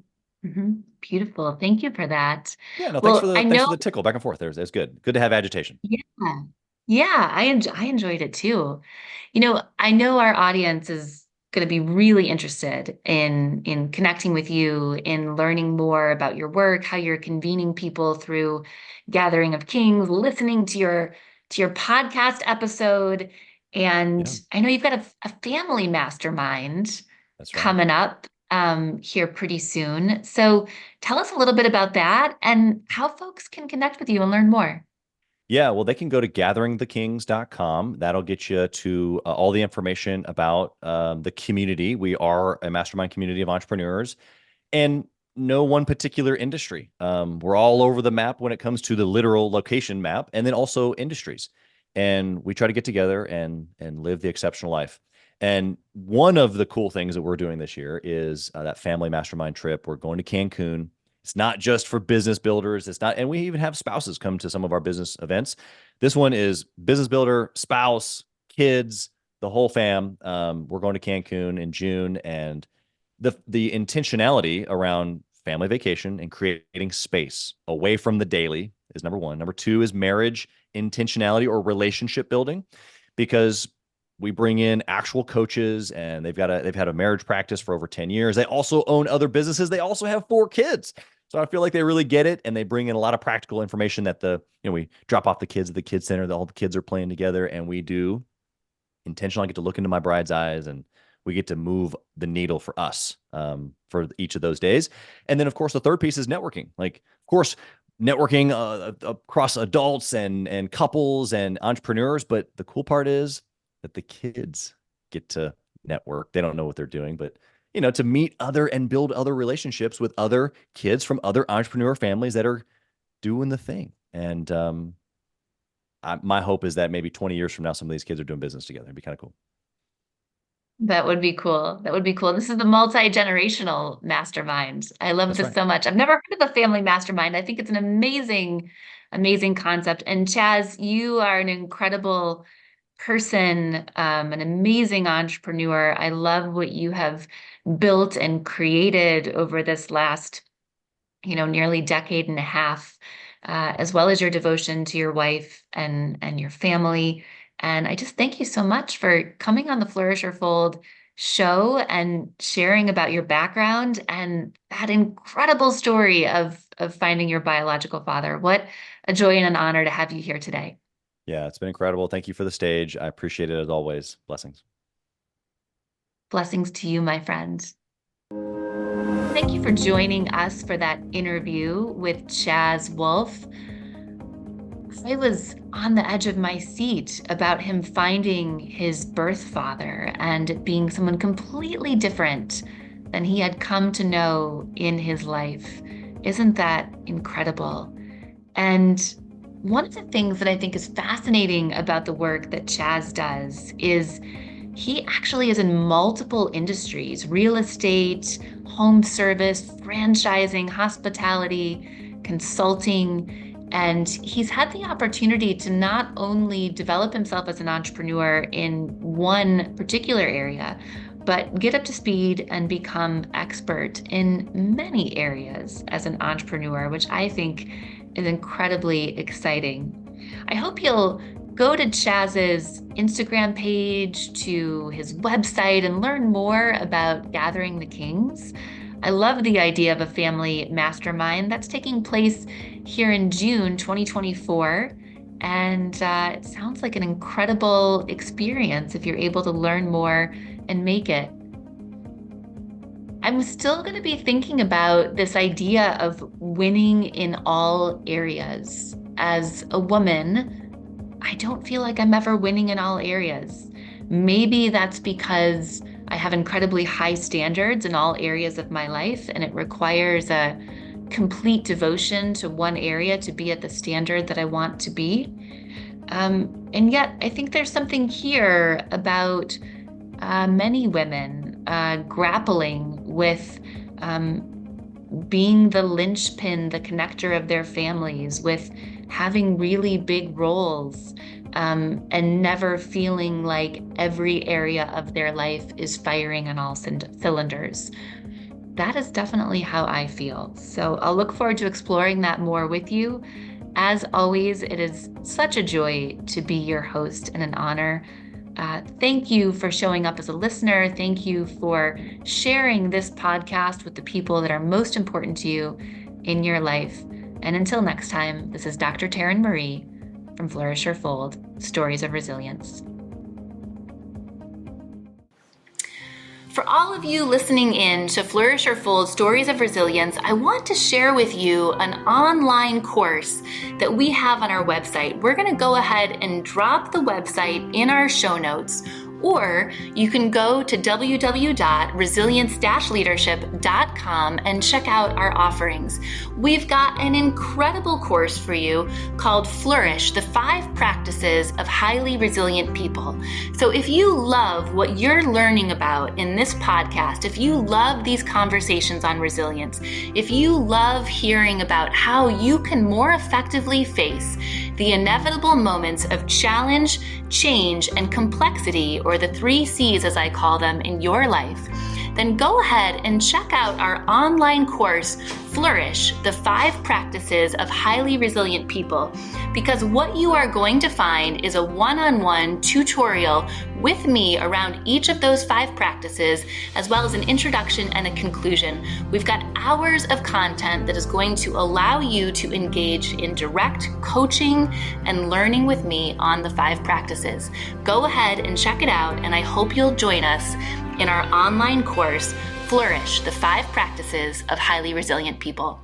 Mm-hmm. Beautiful. Thank you for that. Yeah, no, thanks for Well, the I thanks know, for the tickle back and forth. There's good. Good to have agitation. yeah, yeah, I enjoyed it too. I know our audience is going to be really interested in connecting with you, in learning more about your work, how you're convening people through Gathering of Kings, listening to your podcast episode. And Yeah, I know you've got a family mastermind that's right. coming up here pretty soon. So tell us a little bit about that and how folks can connect with you and learn more. Yeah, well, they can go to gatheringthekings.com. That'll get you to all the information about the community. We are a mastermind community of entrepreneurs and no one particular industry. We're all over the map when it comes to the literal location map and then also industries. And we try to get together and live the exceptional life. And one of the cool things that we're doing this year is that family mastermind trip. We're going to Cancun. It's not just for business builders. It's not, and we even have spouses come to some of our business events. This one is business builder, spouse, kids, the whole fam. We're going to Cancun in June, and the intentionality around family vacation and creating space away from the daily is number one. Number two is marriage intentionality or relationship building, because we bring in actual coaches and they've had a marriage practice for over 10 years. They also own other businesses. They also have 4 kids. So I feel like they really get it, and they bring in a lot of practical information that we drop off the kids at the kids center. All the kids are playing together, and we do intentionally get to look into my bride's eyes, and we get to move the needle for us for each of those days. And then, of course, the third piece is networking. Like, of course, networking across adults and couples and entrepreneurs. But the cool part is that the kids get to network. They don't know what they're doing, but to meet other and build other relationships with other kids from other entrepreneur families that are doing the thing. And my hope is that maybe 20 years from now, some of these kids are doing business together. It'd be kind of cool. That would be cool. That would be cool. This is the multi-generational mastermind. I love That's this right. so much. I've never heard of the family mastermind. I think it's an amazing, amazing concept. And Chaz, you are an incredible person, an amazing entrepreneur. I love what you have built and created over this last, nearly decade and a half, as well as your devotion to your wife and your family. And I just thank you so much for coming on the Flourish or Fold show and sharing about your background and that incredible story of finding your biological father. What a joy and an honor to have you here today. Yeah, it's been incredible. Thank you for the stage. I appreciate it as always. Blessings. Blessings to you, my friend. Thank you for joining us for that interview with Chaz Wolfe. I was on the edge of my seat about him finding his birth father and it being someone completely different than he had come to know in his life. Isn't that incredible? And one of the things that I think is fascinating about the work that Chaz does is he actually is in multiple industries: real estate, home service, franchising, hospitality, consulting. And he's had the opportunity to not only develop himself as an entrepreneur in one particular area, but get up to speed and become expert in many areas as an entrepreneur, which I think is incredibly exciting. I hope you'll go to Chaz's Instagram page, to his website, and learn more about Gathering the Kings. I love the idea of a family mastermind that's taking place here in June 2024. And it sounds like an incredible experience if you're able to learn more and make it. I'm still going to be thinking about this idea of winning in all areas. As a woman, I don't feel like I'm ever winning in all areas. Maybe that's because I have incredibly high standards in all areas of my life, and it requires a complete devotion to one area to be at the standard that I want to be. And yet, I think there's something here about many women grappling with being the linchpin, the connector of their families, with having really big roles, and never feeling like every area of their life is firing on all cylinders. That is definitely how I feel. So I'll look forward to exploring that more with you. As always, it is such a joy to be your host and an honor. Thank you for showing up as a listener. Thank you for sharing this podcast with the people that are most important to you in your life. And until next time, this is Dr. Taryn Marie from Flourish or Fold, Stories of Resilience. For all of you listening in to Flourish or Fold Stories of Resilience, I want to share with you an online course that we have on our website. We're going to go ahead and drop the website in our show notes, or you can go to www.resilience-leadership.com and check out our offerings. We've got an incredible course for you called Flourish, the 5 Practices of Highly Resilient People. So if you love what you're learning about in this podcast, if you love these conversations on resilience, if you love hearing about how you can more effectively face the inevitable moments of challenge, change, and complexity, or the 3 C's as I call them, in your life, then go ahead and check out our online course, Flourish, the 5 Practices of Highly Resilient People, because what you are going to find is a one-on-one tutorial with me around each of those 5 practices, as well as an introduction and a conclusion. We've got hours of content that is going to allow you to engage in direct coaching and learning with me on the 5 practices. Go ahead and check it out, and I hope you'll join us in our online course, Flourish, the 5 Practices of Highly Resilient People.